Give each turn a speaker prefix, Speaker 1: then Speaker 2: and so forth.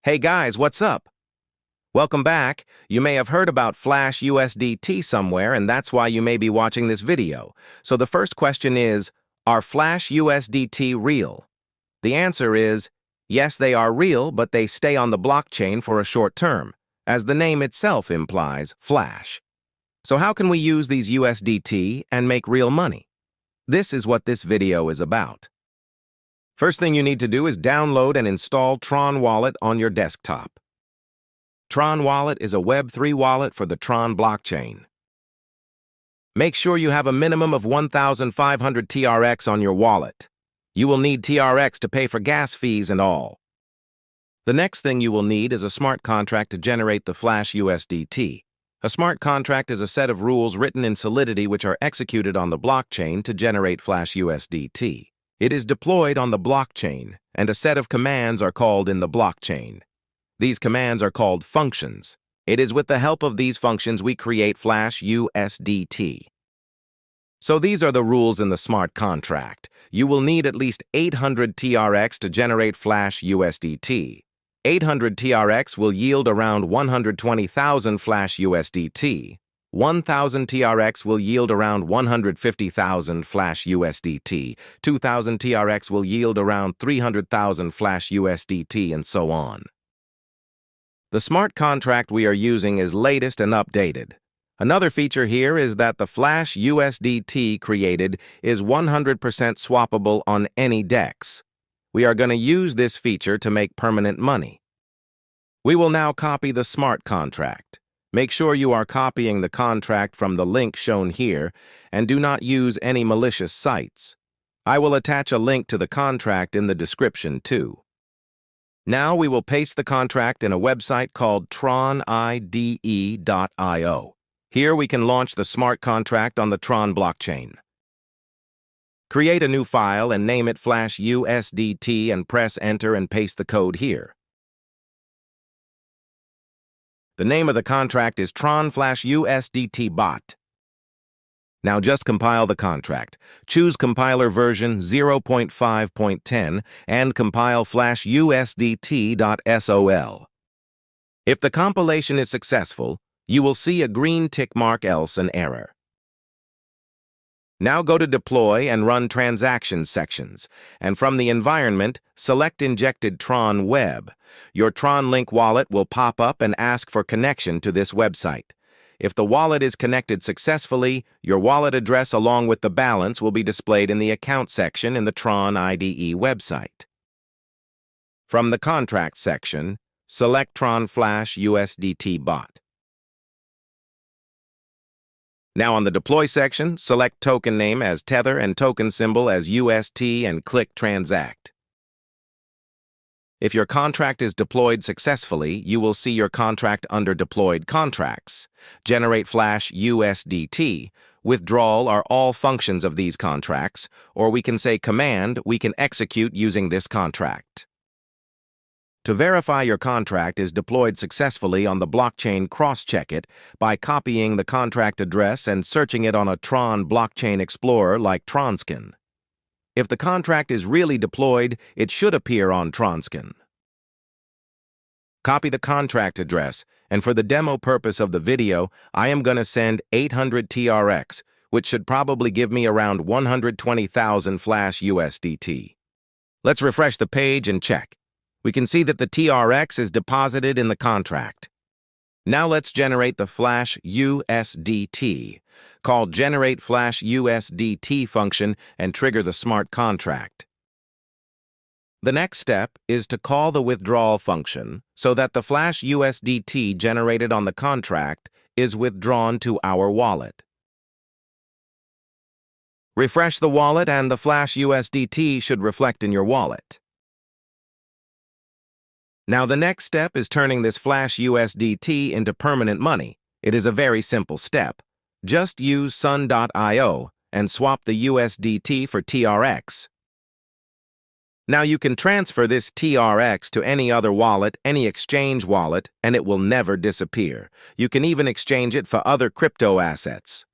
Speaker 1: Hey guys, what's up? Welcome back. You may have heard about Flash USDT somewhere, and that's why you may be watching this video. So the first question is, are Flash USDT real? The answer is, yes, they are real, but they stay on the blockchain for a short term, as the name itself implies, Flash. So how can we use these USDT and make real money? This is what this video is about. First thing you need to do is download and install Tron Wallet on your desktop. Tron Wallet is a Web3 wallet for the Tron blockchain. Make sure you have a minimum of 1,500 TRX on your wallet. You will need TRX to pay for gas fees and all. The next thing you will need is a smart contract to generate the Flash USDT. A smart contract is a set of rules written in Solidity which are executed on the blockchain to generate Flash USDT. It is deployed on the blockchain, and a set of commands are called in the blockchain. These commands are called functions. It is with the help of these functions we create Flash USDT. So these are the rules in the smart contract. You will need at least 800 TRX to generate Flash USDT. 800 TRX will yield around 120,000 Flash USDT. 1,000 TRX will yield around 150,000 Flash USDT. 2,000 TRX will yield around 300,000 Flash USDT, and so on. The smart contract we are using is latest and updated. Another feature here is that the Flash USDT created is 100% swappable on any DEX. We are going to use this feature to make permanent money. We will now copy the smart contract. Make sure you are copying the contract from the link shown here and do not use any malicious sites. I will attach a link to the contract in the description too. Now we will paste the contract in a website called tronide.io. Here we can launch the smart contract on the Tron blockchain. Create a new file and name it Flash USDT and press enter and paste the code here. The name of the contract is Tron Flash USDT bot. Now just compile the contract. Choose compiler version 0.5.10 and compile Flash USDT.sol. If the compilation is successful, you will see a green tick mark, else an error. Now go to Deploy and Run Transactions sections, and from the environment, select Injected Tron Web. Your Tron Link wallet will pop up and ask for connection to this website. If the wallet is connected successfully, your wallet address along with the balance will be displayed in the Account section in the Tron IDE website. From the Contract section, select Tron Flash USDT bot. Now on the Deploy section, select token name as Tether and token symbol as UST and click Transact. If your contract is deployed successfully, you will see your contract under Deployed Contracts. Generate Flash USDT. Withdrawal are all functions of these contracts, or we can say command we can execute using this contract. To verify your contract is deployed successfully on the blockchain, cross-check it by copying the contract address and searching it on a Tron blockchain explorer like Tronscan. If the contract is really deployed, it should appear on Tronscan. Copy the contract address, and for the demo purpose of the video, I am going to send 800 TRX, which should probably give me around 120,000 Flash USDT. Let's refresh the page and check. We can see that the TRX is deposited in the contract. Now let's generate the Flash USDT. Call Generate Flash USDT function and trigger the smart contract. The next step is to call the withdrawal function so that the Flash USDT generated on the contract is withdrawn to our wallet. Refresh the wallet and the Flash USDT should reflect in your wallet. Now the next step is turning this Flash USDT into permanent money. It is a very simple step. Just use sun.io and swap the USDT for TRX. Now you can transfer this TRX to any other wallet, any exchange wallet, and it will never disappear. You can even exchange it for other crypto assets.